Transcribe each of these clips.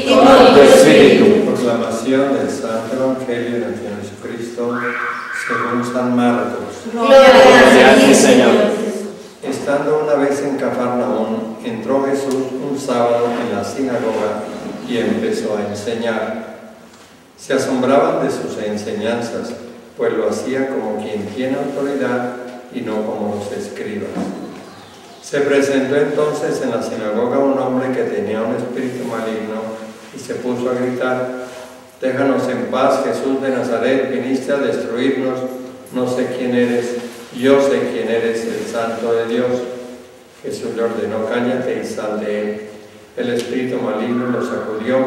y con tu espíritu. Proclamación del Santo Evangelio de nuestro Jesucristo según San Marcos. Gloria a ti, Señor. Estando una vez en Cafarnaúm, entró Jesús un sábado en la sinagoga y empezó a enseñar. Se asombraban de sus enseñanzas, pues lo hacía como quien tiene autoridad y no como los escribas. Se presentó entonces en la sinagoga un hombre que tenía un espíritu maligno y se puso a gritar: «Déjanos en paz, Jesús de Nazaret, viniste a destruirnos, no sé quién eres, yo sé quién eres, el Santo de Dios». Jesús le ordenó: «Cállate y sal de él». El espíritu maligno lo sacudió,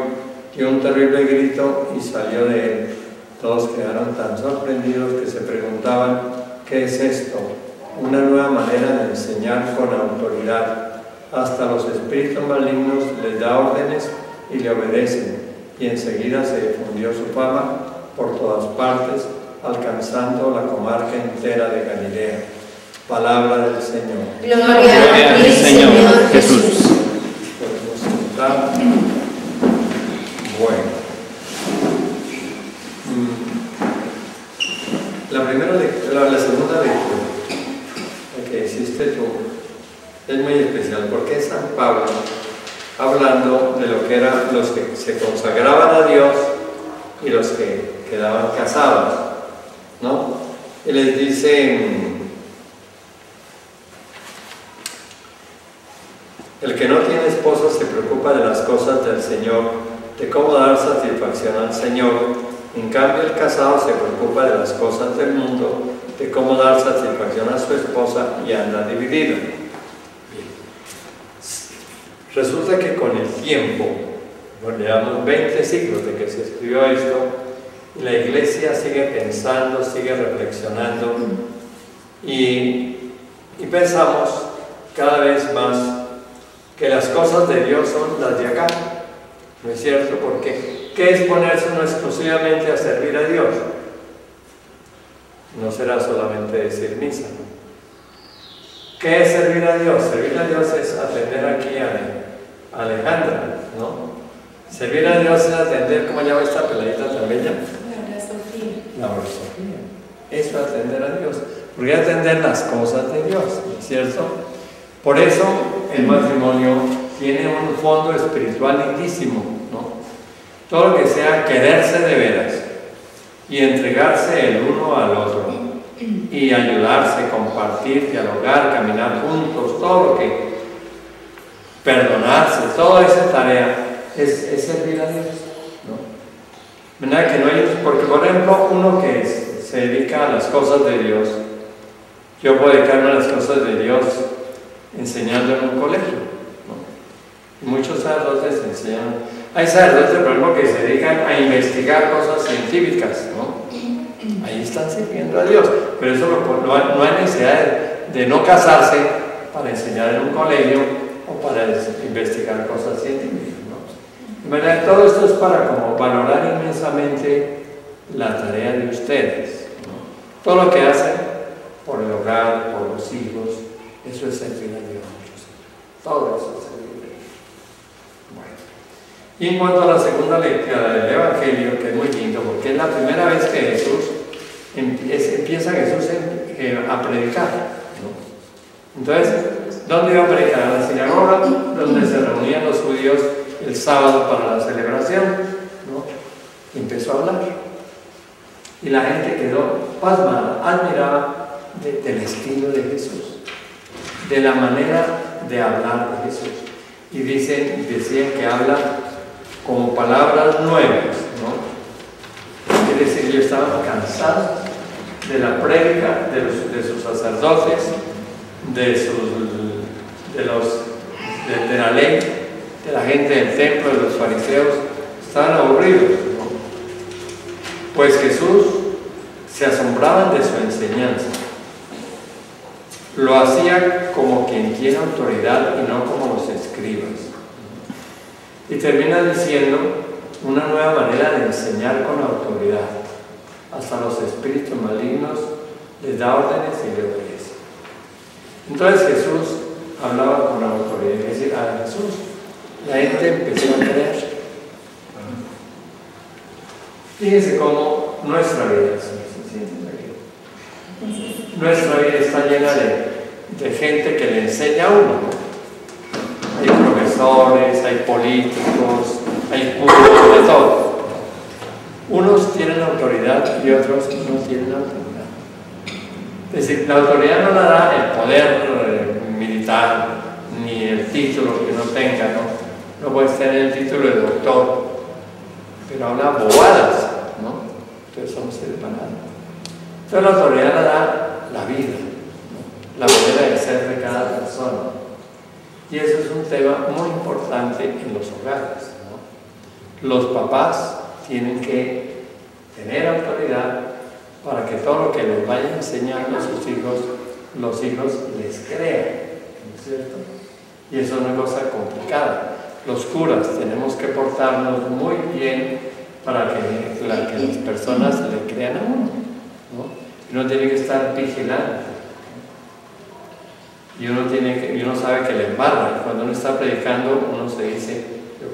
dio un terrible grito y salió de él. Todos quedaron tan sorprendidos que se preguntaban: «¿Qué es esto? Una nueva manera de enseñar con autoridad. Hasta los espíritus malignos les da órdenes y le obedecen». Y enseguida se difundió su fama por todas partes, alcanzando la comarca entera de Galilea. Palabra del Señor. Gloria a ti, Señor Jesús. Podemos sentar. Bueno. La segunda lectura, la que hiciste tú, es muy especial porque es San Pablo hablando de lo que eran los que se consagraban a Dios y los que quedaban casados, ¿no? Y les dice: el que no tiene esposa se preocupa de las cosas del Señor, de cómo dar satisfacción al Señor. En cambio, el casado se preocupa de las cosas del mundo, de cómo dar satisfacción a su esposa, y anda dividido. Bien. Resulta que con el tiempo, bueno, llevamos 20 siglos de que se escribió esto, y la Iglesia sigue pensando, sigue reflexionando, y pensamos cada vez más que las cosas de Dios son las de acá. ¿No es cierto? ¿Por qué? ¿Qué es ponerse uno exclusivamente a servir a Dios? No será solamente decir misa, ¿no? ¿Qué es servir a Dios? Servir a Dios es atender aquí a Alejandra, ¿no? Servir a Dios es atender, ¿cómo llama esta peladita tan bella? Laura Sofía. Laura Sofía. Eso es atender a Dios. Porque atender las cosas de Dios, ¿no es cierto? Por eso el matrimonio tiene un fondo espiritual lindísimo, ¿no? Todo lo que sea quererse de veras y entregarse el uno al otro y ayudarse, compartir, dialogar, caminar juntos, todo lo que perdonarse, toda esa tarea es servir a Dios, ¿no? ¿Verdad? Que no hay, porque por ejemplo uno que se dedica a las cosas de Dios, yo puedo dedicarme a las cosas de Dios enseñando en un colegio, ¿no? Y muchos sacerdotes enseñan. Hay sacerdotes, por ejemplo, que se dedican a investigar cosas científicas, ¿no? Ahí están sirviendo a Dios, pero eso no hay necesidad de no casarse para enseñar en un colegio o para investigar cosas científicas, ¿no? De verdad, todo esto es para como valorar inmensamente la tarea de ustedes, ¿no? Todo lo que hacen por el hogar, por los hijos, eso es servir a Dios. Todo eso es servir a Dios. Bueno. Y en cuanto a la segunda lectura del Evangelio, que es muy lindo, porque es la primera vez que Jesús empieza a predicar, ¿no? Entonces, ¿dónde iba a predicar? A la sinagoga, donde se reunían los judíos el sábado para la celebración, ¿no? Y empezó a hablar. Y la gente quedó pasmada, admirada del estilo de Jesús, de la manera de hablar de Jesús. Y decían que habla como palabras nuevas, ¿no? Es decir, ellos estaban cansados de la prédica de sus sacerdotes, de la ley, de la gente del templo, de los fariseos. Estaban aburridos, ¿no? Pues Jesús se asombraban de su enseñanza. Lo hacía como quien tiene autoridad y no como los escribas. Y termina diciendo una nueva manera de enseñar con autoridad. Hasta los espíritus malignos les da órdenes y le obedecen. Entonces Jesús hablaba con autoridad, es decir, a Jesús la gente empezó a creer. Fíjense cómo nuestra vida, nuestra vida está llena de gente que le enseña a uno, ¿no? Hay profesores, hay políticos, hay cursos, de todo. Unos tienen autoridad y otros no tienen autoridad. Es decir, la autoridad no la da el poder militar, ni el título que uno tenga, ¿no? No puedes tener el título de doctor, pero habla bobadas, ¿no? Entonces son seres humanos. Entonces la autoridad la da la vida, ¿no? La manera de ser de cada persona. Y eso es un tema muy importante en los hogares, ¿no? Los papás tienen que tener autoridad para que todo lo que les vayan enseñando a sus hijos, los hijos les crean, ¿no es cierto? Y eso es una cosa complicada. Los curas tenemos que portarnos muy bien para que las personas le crean a uno, ¿no? Y uno tiene que estar vigilante. Y uno sabe que le embarra. Cuando uno está predicando, uno se dice, yo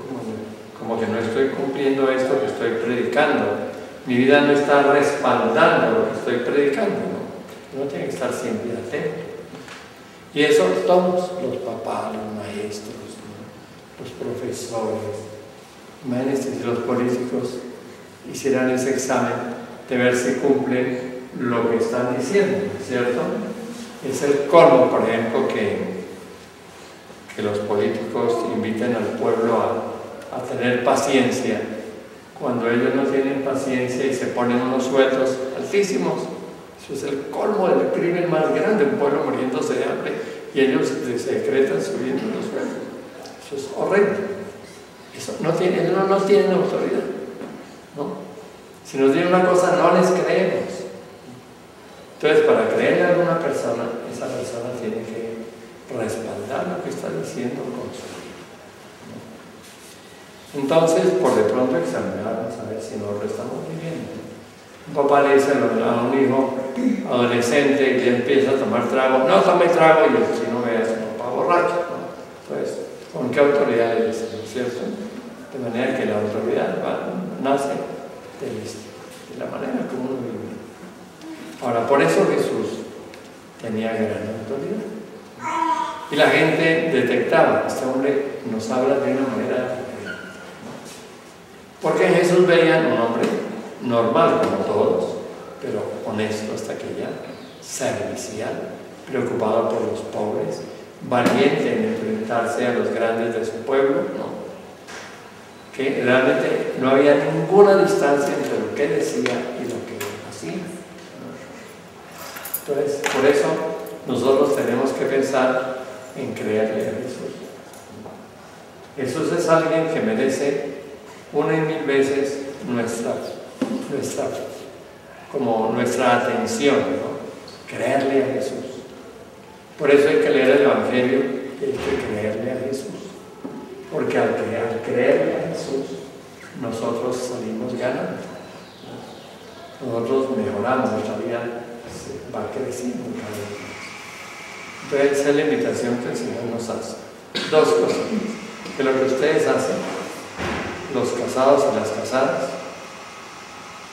como que no estoy cumpliendo esto que estoy predicando. Mi vida no está respaldando lo que estoy predicando, ¿no? Uno tiene que estar siempre atento. Y eso todos los papás, los maestros, ¿no? Los profesores. Imagínense si los políticos hicieran ese examen de ver si cumplen lo que están diciendo, ¿cierto? Es el colmo, por ejemplo, que los políticos inviten al pueblo a tener paciencia cuando ellos no tienen paciencia y se ponen unos sueldos altísimos. Eso es el colmo del crimen más grande, un pueblo muriéndose de hambre y ellos se decretan subiendo los sueldos. Eso es horrible. Ellos no tienen autoridad, ¿no? Si nos dicen una cosa, no les creemos. Entonces, para creerle a alguna persona, esa persona tiene que respaldar lo que está diciendo con su vida, ¿no? Entonces, por de pronto examinarnos a ver si no lo estamos viviendo. Un papá le dice a un hijo adolescente que empieza a tomar trago, no tome trago, y si no ve a su papá borracho, ¿no? Entonces, ¿con qué autoridad es eso, ¿no es cierto? De manera que la autoridad nace de la manera como uno vive. Ahora, por eso Jesús tenía gran autoridad. Y la gente detectaba, este hombre nos habla de una manera diferente, ¿no? Porque Jesús veía un hombre normal como todos, pero honesto hasta que ya, servicial, preocupado por los pobres, valiente en enfrentarse a los grandes de su pueblo, ¿no? Que realmente no había ninguna distancia entre lo que decía y lo que hacía. Entonces, por eso nosotros tenemos que pensar en creerle a Jesús. Jesús es alguien que merece 1 y 1000 veces nuestra atención, ¿no? Creerle a Jesús. Por eso hay que leer el Evangelio y hay que creerle a Jesús. Porque al creerle a Jesús, nosotros salimos ganando. Nosotros mejoramos, nuestra vida va creciendo cada vez más. Entonces, esa es la invitación que el Señor nos hace. 2 cosas. Que lo que ustedes hacen, los casados y las casadas,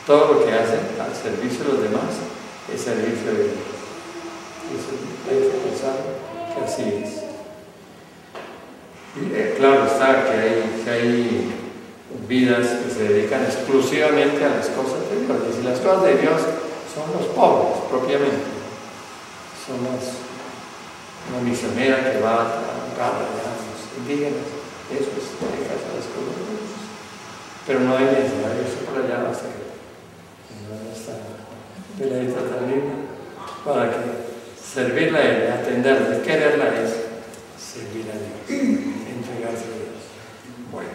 todo lo que hacen al servicio de los demás es servicio de Dios. Eso hay que pensar que así es. Y claro está que hay vidas que se dedican exclusivamente a las cosas de Dios. Y si las cosas de Dios son los pobres, propiamente. Son una misionera que va a trabajar a los indígenas. Eso es dedicarse a las cosas de Dios. Pero no hay necesidad de irse por allá hasta que no está peladita tan linda para que servirla a ella, atenderla, quererla es servir a Dios, entregarse a Dios. Bueno,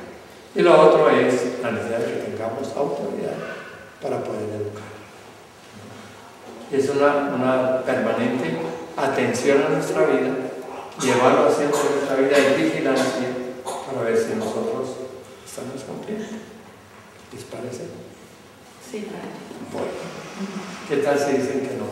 y lo otro es la necesidad de que tengamos autoridad para poder educar. Es una permanente atención a nuestra vida y evaluación de nuestra vida y vigilancia para ver si nosotros estamos cumpliendo. ¿Les parece? Sí. Bueno, ¿qué tal si dicen que no?